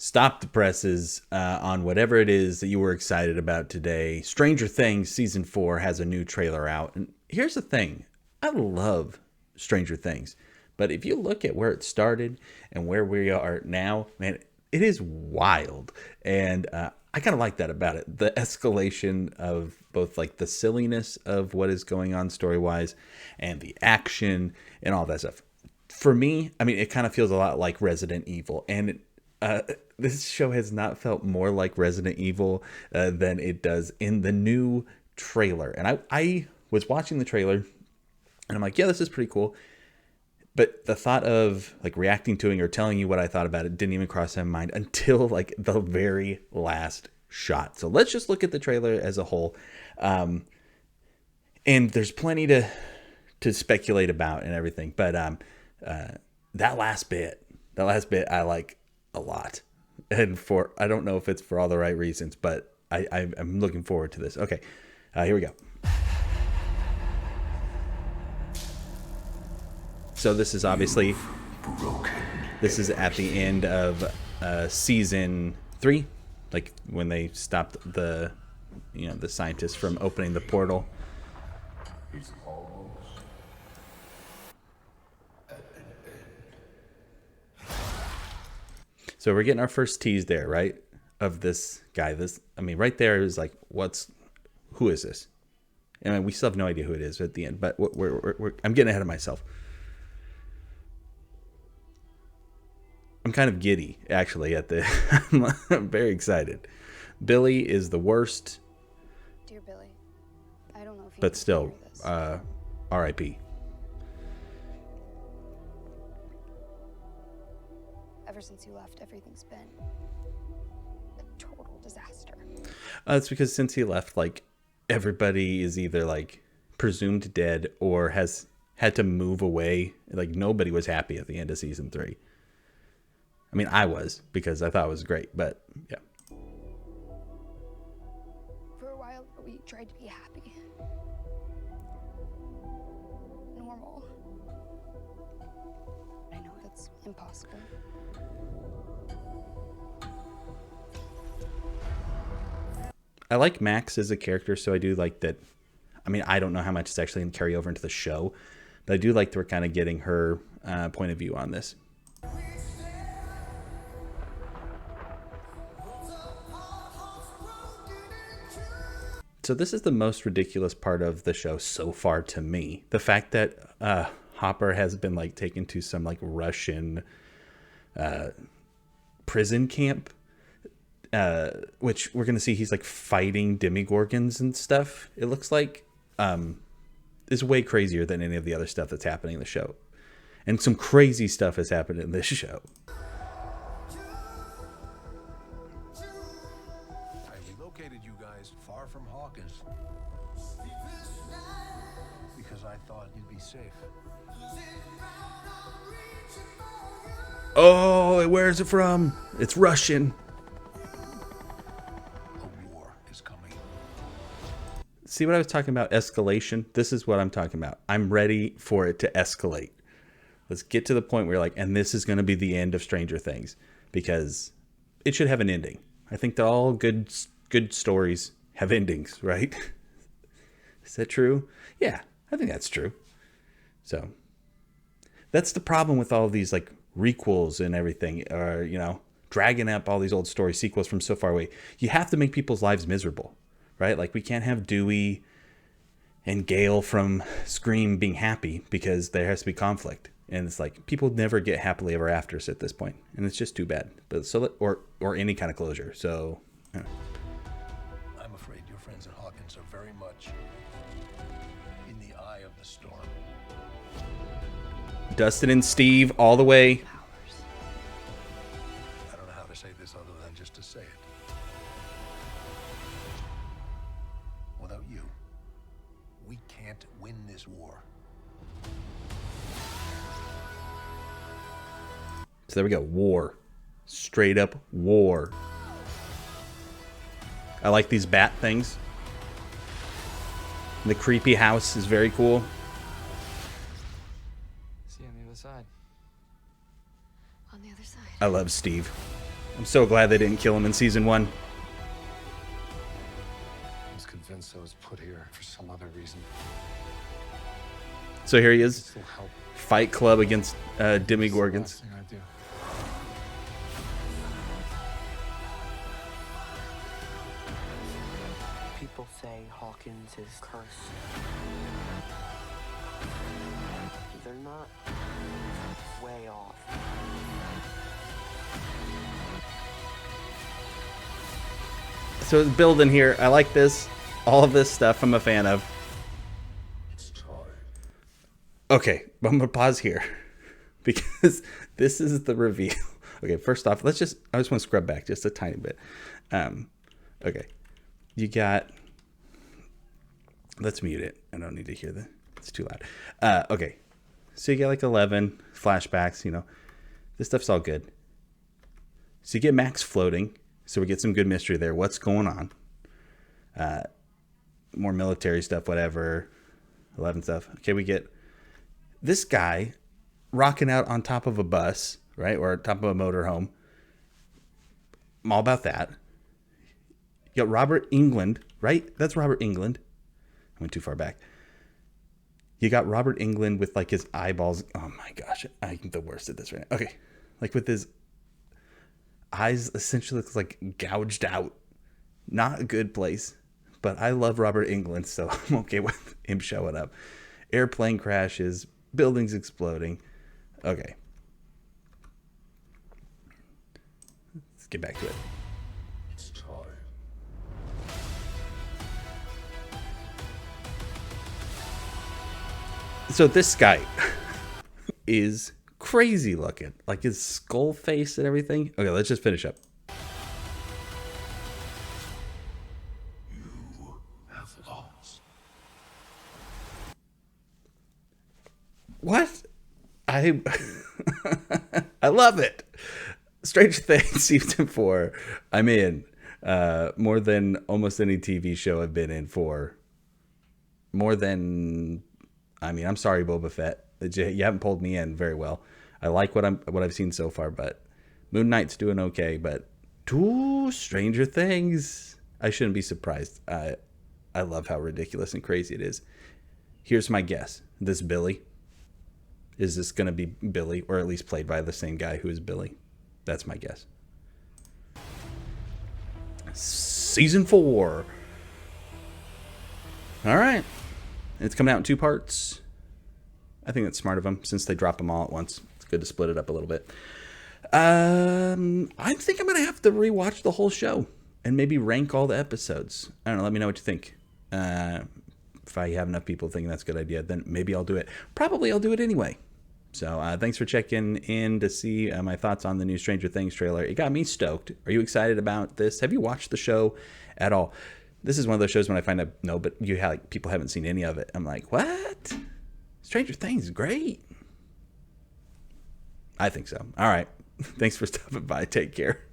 Stop the presses on whatever it is that you were excited about today. Stranger Things season 4 has a new trailer out. And here's the thing. I love Stranger Things. But if you look at where it started and where we are now, man, it is wild. And I kind of like that about it. The escalation of both like the silliness of what is going on story-wise and the action and all that stuff. For me, I mean, it kind of feels a lot like Resident Evil. And uh, this show has not felt more like Resident Evil than it does in the new trailer. And I was watching the trailer and I'm like, yeah, this is pretty cool. But the thought of like reacting to it or telling you what I thought about it didn't even cross my mind until like the very last shot. So let's just look at the trailer as a whole. And there's plenty to speculate about and everything. But that last bit I like a lot. And for, I don't know if it's for all the right reasons, but I'm looking forward to this. Okay, here we go. So this is obviously, this is at the end of season 3, like when they stopped the, the scientists from opening the portal. He's almost at an end. So we're getting our first tease there, right? Of this guy. I mean, right there is like, who is this? I mean, we still have no idea who it is at the end, but I'm getting ahead of myself. I'm kind of giddy, actually, at the... I'm very excited. Billy is the worst. Dear Billy, I don't know if you But can still, hear this. R.I.P. Ever since you left, everything's been a total disaster. It's because since he left, like, everybody is either, like, presumed dead or has had to move away. Like, nobody was happy at the end of season 3. I mean, I was, because I thought it was great, but yeah. For a while, we tried to be happy. Normal. I know that's impossible. I like Max as a character, so I do like that. I mean, I don't know how much is actually going to carry over into the show, but I do like that we're kind of getting her point of view on this. So this is the most ridiculous part of the show so far to me. The fact that Hopper has been like taken to some like Russian prison camp, which we're going to see he's like fighting demigorgons and stuff. It looks like is way crazier than any of the other stuff that's happening in the show. And some crazy stuff has happened in this show. You guys far from Hawkins because I thought you'd be safe. Oh, where is it from? It's Russian. A war is coming. See what I was talking about? Escalation. This is what I'm talking about. I'm ready for it to escalate. Let's get to the point where like, and this is going to be the end of Stranger Things because it should have an ending. I think they're all good stories have endings, right? Is that true? Yeah, I think that's true. So that's the problem with all of these like requels and everything, or dragging up all these old story sequels from so far away. You have to make people's lives miserable, right? Like we can't have Dewey and Gale from Scream being happy because there has to be conflict. And it's like people never get happily ever afters at this point, and it's just too bad. But so or any kind of closure. So. I'm afraid your friends at Hawkins are very much in the eye of the storm. Dustin and Steve all the way. I don't know how to say this other than just to say it. Without you, we can't win this war. So there we go. War. Straight up war. I like these bat things. The creepy house is very cool. See you on the other side. On the other side. I love Steve. I'm so glad they didn't kill him in season 1. I was convinced I was put here for some other reason. So here he is, This will help. Fight Club against It's the Demigorgons. last thing I do. People say Hawkins is cursed. They're not way off. So building here, I like this. All of this stuff I'm a fan of. It's time. Okay, but I'm gonna pause here because this is the reveal. Okay, first off, I just want to scrub back just a tiny bit. Okay, you got. Let's mute it. I don't need to hear that. It's too loud. Okay, so you get like 11 flashbacks. You know, this stuff's all good. So you get Max floating. So we get some good mystery there. What's going on? More military stuff, whatever. 11 stuff. Okay, we get this guy rocking out on top of a bus, right? Or top of a motorhome. I'm all about that. You got Robert Englund, right? That's Robert Englund. I went too far back. You got Robert Englund with like his eyeballs. Oh my gosh, I'm the worst at this right now. Okay, like with his eyes essentially looks like gouged out. Not a good place. But I love Robert Englund, so I'm okay with him showing up. Airplane crashes, buildings exploding. Okay. Let's get back to it. It's time. So this guy is crazy looking. Like his skull face and everything. Okay, let's just finish up. Have lost. What? I I love it. Stranger Things season 4. I'm in. More than almost any TV show I've been in for. More than, I mean, I'm sorry, Boba Fett. You haven't pulled me in very well. I like what I've seen so far, but Moon Knight's doing okay. But Stranger Things, I shouldn't be surprised. I love how ridiculous and crazy it is. Here's my guess. This Billy. Is this going to be Billy, or at least played by the same guy who is Billy? That's my guess. Season 4. All right. It's coming out in 2 parts. I think that's smart of them since they drop them all at once. It's good to split it up a little bit. I think I'm going to have to rewatch the whole show and maybe rank all the episodes. I don't know. Let me know what you think. If I have enough people thinking that's a good idea, then maybe I'll do it. Probably I'll do it anyway. So thanks for checking in to see my thoughts on the new Stranger Things trailer. It got me stoked. Are you excited about this? Have you watched the show at all? This is one of those shows when I find out, no, but people haven't seen any of it. I'm like, what? Stranger Things is great. I think so. All right. Thanks for stopping by. Take care.